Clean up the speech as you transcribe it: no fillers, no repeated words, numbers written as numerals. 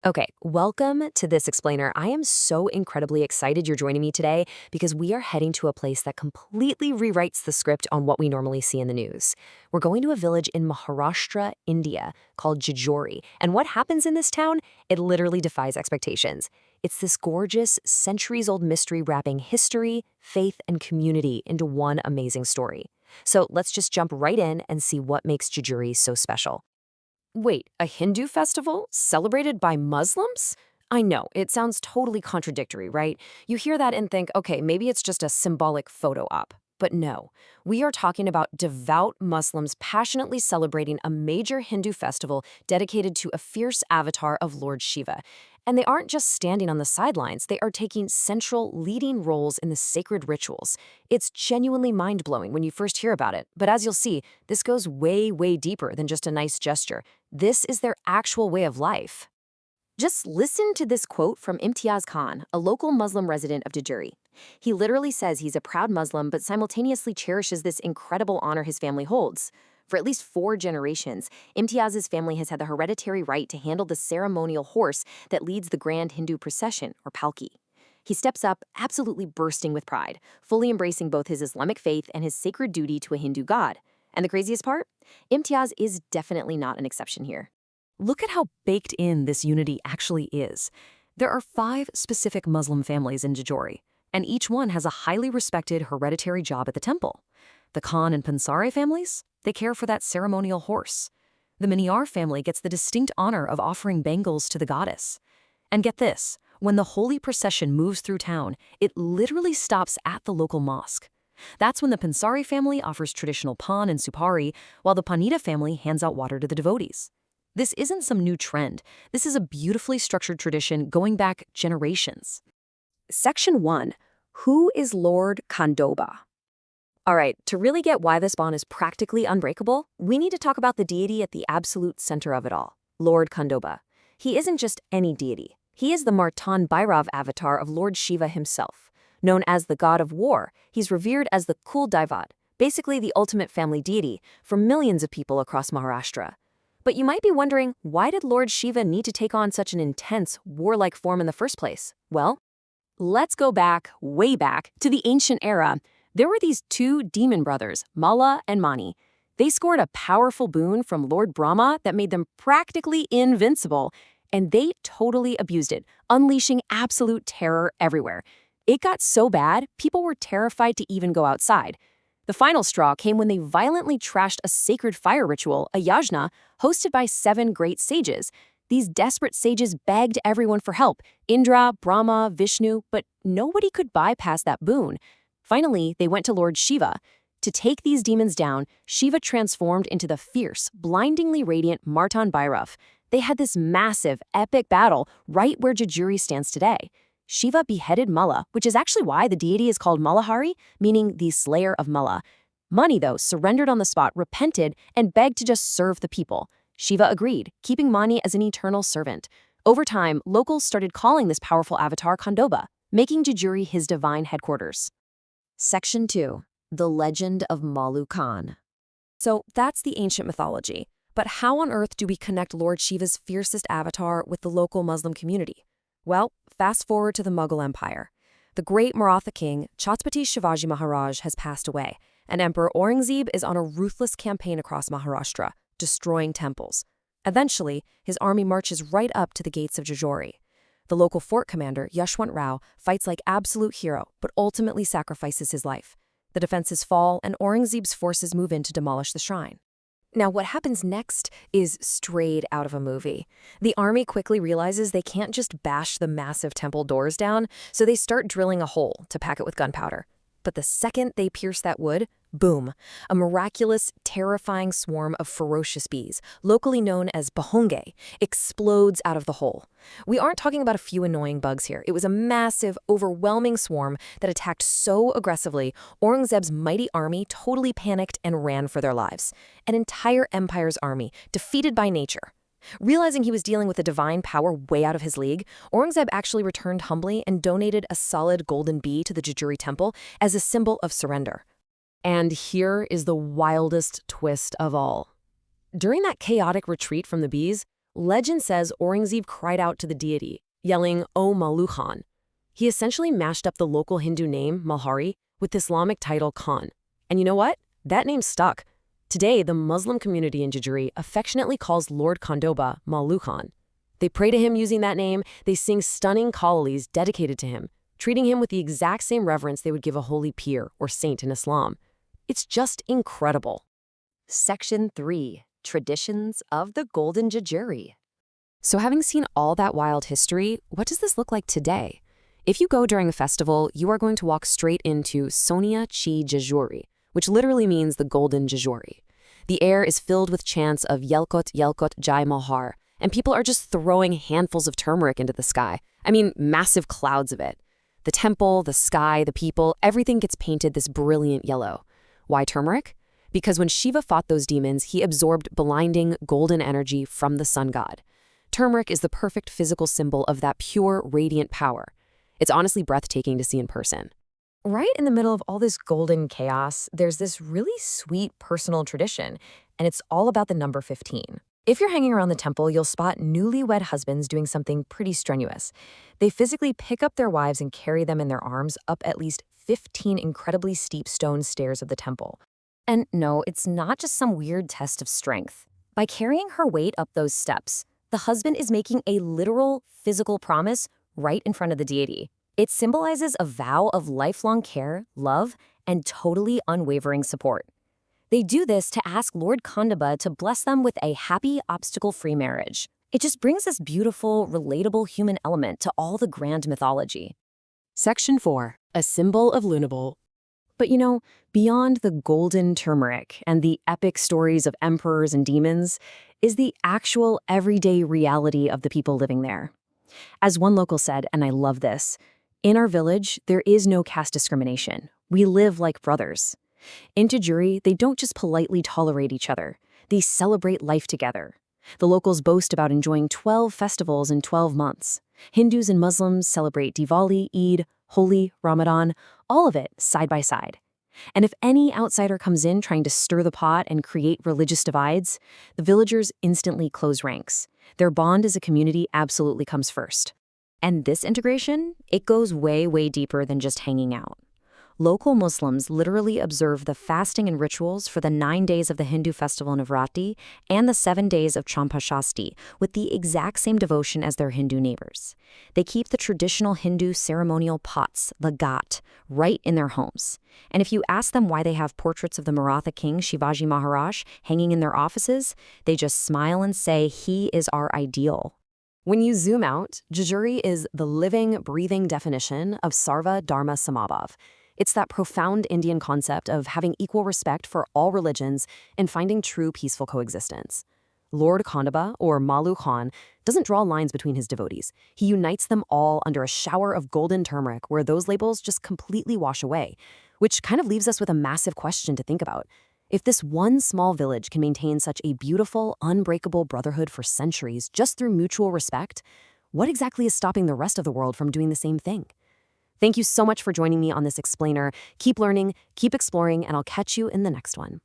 Okay, welcome to this explainer. I am so incredibly excited you're joining me today because we are heading to a place that completely rewrites the script on what we normally see in the news. We're going to a village in Maharashtra, India, called Jejuri. And what happens in this town? It literally defies expectations. It's this gorgeous, centuries-old mystery wrapping history, faith, and community into one amazing story. So let's just jump right in and see what makes Jejuri so special. Wait, a Hindu festival celebrated by Muslims? I know, it sounds totally contradictory, right? You hear that and think, okay, maybe it's just a symbolic photo op. But no, we are talking about devout Muslims passionately celebrating a major Hindu festival dedicated to a fierce avatar of Lord Shiva. And they aren't just standing on the sidelines, they are taking central, leading roles in the sacred rituals. It's genuinely mind-blowing when you first hear about it, but as you'll see, this goes way, way deeper than just a nice gesture. This is their actual way of life. Just listen to this quote from Imtiaz Khan, a local Muslim resident of Jejuri. He literally says he's a proud Muslim but simultaneously cherishes this incredible honor his family holds. For at least 4 generations, Imtiaz's family has had the hereditary right to handle the ceremonial horse that leads the grand Hindu procession, or palki. He steps up, absolutely bursting with pride, fully embracing both his Islamic faith and his sacred duty to a Hindu god. And the craziest part? Imtiaz is definitely not an exception here. Look at how baked in this unity actually is. There are 5 specific Muslim families in Jejuri, and each one has a highly respected hereditary job at the temple. The Khan and Pansare families, they care for that ceremonial horse. The Miniar family gets the distinct honor of offering bangles to the goddess. And get this, when the holy procession moves through town, it literally stops at the local mosque. That's when the Pansari family offers traditional pan and supari, while the Panita family hands out water to the devotees. This isn't some new trend. This is a beautifully structured tradition going back generations. Section 1. Who is Lord Khandoba? All right, to really get why this bond is practically unbreakable, we need to talk about the deity at the absolute center of it all, Lord Khandoba. He isn't just any deity. He is the Martan Bhairav avatar of Lord Shiva himself. Known as the god of war, he's revered as the Kul Daivat, basically the ultimate family deity, for millions of people across Maharashtra. But you might be wondering, why did Lord Shiva need to take on such an intense, warlike form in the first place? Well, let's go back, way back, to the ancient era. There were these 2 demon brothers, Malla and Mani. They scored a powerful boon from Lord Brahma that made them practically invincible, and they totally abused it, unleashing absolute terror everywhere. It got so bad, people were terrified to even go outside. The final straw came when they violently trashed a sacred fire ritual, a yajna, hosted by 7 great sages. These desperate sages begged everyone for help, Indra, Brahma, Vishnu, but nobody could bypass that boon. Finally, they went to Lord Shiva. To take these demons down, Shiva transformed into the fierce, blindingly radiant Martan Bhairav. They had this massive, epic battle right where Jejuri stands today. Shiva beheaded Malla, which is actually why the deity is called Malahari, meaning the slayer of Malla. Mani, though, surrendered on the spot, repented, and begged to just serve the people. Shiva agreed, keeping Mani as an eternal servant. Over time, locals started calling this powerful avatar Khandoba, making Jejuri his divine headquarters. Section 2. The Legend of Mallu Khan. So that's the ancient mythology. But how on earth do we connect Lord Shiva's fiercest avatar with the local Muslim community? Well, fast forward to the Mughal Empire. The great Maratha king, Chhatrapati Shivaji Maharaj, has passed away, and Emperor Aurangzeb is on a ruthless campaign across Maharashtra, destroying temples. Eventually, his army marches right up to the gates of Jejuri. The local fort commander, Yashwant Rao, fights like absolute hero, but ultimately sacrifices his life. The defenses fall, and Aurangzeb's forces move in to demolish the shrine. Now, what happens next is straight out of a movie. The army quickly realizes they can't just bash the massive temple doors down, so they start drilling a hole to pack it with gunpowder. But the second they pierce that wood, boom, a miraculous, terrifying swarm of ferocious bees, locally known as bahonge, explodes out of the hole. We aren't talking about a few annoying bugs here. It was a massive, overwhelming swarm that attacked so aggressively, Aurangzeb's mighty army totally panicked and ran for their lives. An entire empire's army, defeated by nature. Realizing he was dealing with a divine power way out of his league, Aurangzeb actually returned humbly and donated a solid golden bee to the Jejuri temple as a symbol of surrender. And here is the wildest twist of all. During that chaotic retreat from the bees, Legend says Aurangzeb cried out to the deity, yelling, "O Mallu Khan." He essentially mashed up the local Hindu name, Malhari, with the Islamic title Khan. And you know what? That name stuck. Today, the Muslim community in Jejuri affectionately calls Lord Khandoba Mallu Khan. They pray to him using that name, they sing stunning qawwalis dedicated to him, treating him with the exact same reverence they would give a holy peer or saint in Islam. It's just incredible. Section 3. Traditions of the Golden Jejuri. So having seen all that wild history, what does this look like today? If you go during a festival, you are going to walk straight into Sonia Chi Jejuri, which literally means the Golden Jejuri. The air is filled with chants of Yelkot Yelkot Jai Malhar, and people are just throwing handfuls of turmeric into the sky. I mean, massive clouds of it. The temple, the sky, the people, everything gets painted this brilliant yellow. Why turmeric? Because when Shiva fought those demons, he absorbed blinding golden energy from the sun god. Turmeric is the perfect physical symbol of that pure, radiant power. It's honestly breathtaking to see in person. Right in the middle of all this golden chaos, there's this really sweet personal tradition, and it's all about the number 15. If you're hanging around the temple, you'll spot newlywed husbands doing something pretty strenuous. They physically pick up their wives and carry them in their arms up at least 15 incredibly steep stone stairs of the temple. And no, it's not just some weird test of strength. By carrying her weight up those steps, the husband is making a literal physical promise right in front of the deity. It symbolizes a vow of lifelong care, love, and totally unwavering support. They do this to ask Lord Khandoba to bless them with a happy, obstacle-free marriage. It just brings this beautiful, relatable human element to all the grand mythology. Section 4. A symbol of Lunable. But you know, beyond the golden turmeric and the epic stories of emperors and demons is the actual everyday reality of the people living there. As one local said, and I love this, in our village, there is no caste discrimination. We live like brothers. In Jejuri, they don't just politely tolerate each other. They celebrate life together. The locals boast about enjoying 12 festivals in 12 months. Hindus and Muslims celebrate Diwali, Eid, Holi, Ramadan, all of it side by side. And if any outsider comes in trying to stir the pot and create religious divides, the villagers instantly close ranks. Their bond as a community absolutely comes first. And this integration, it goes way, way deeper than just hanging out. Local Muslims literally observe the fasting and rituals for the 9 days of the Hindu festival Navratri and the 7 days of Champashasti with the exact same devotion as their Hindu neighbors. They keep the traditional Hindu ceremonial pots, the ghat, right in their homes. And if you ask them why they have portraits of the Maratha king Shivaji Maharaj hanging in their offices, they just smile and say, "He is our ideal." When you zoom out, Jejuri is the living, breathing definition of Sarva Dharma Samabhav. It's that profound Indian concept of having equal respect for all religions and finding true peaceful coexistence. Lord Khandoba, or Mallu Khan, doesn't draw lines between his devotees. He unites them all under a shower of golden turmeric where those labels just completely wash away, which kind of leaves us with a massive question to think about. If this one small village can maintain such a beautiful, unbreakable brotherhood for centuries just through mutual respect, what exactly is stopping the rest of the world from doing the same thing? Thank you so much for joining me on this explainer. Keep learning, keep exploring, and I'll catch you in the next one.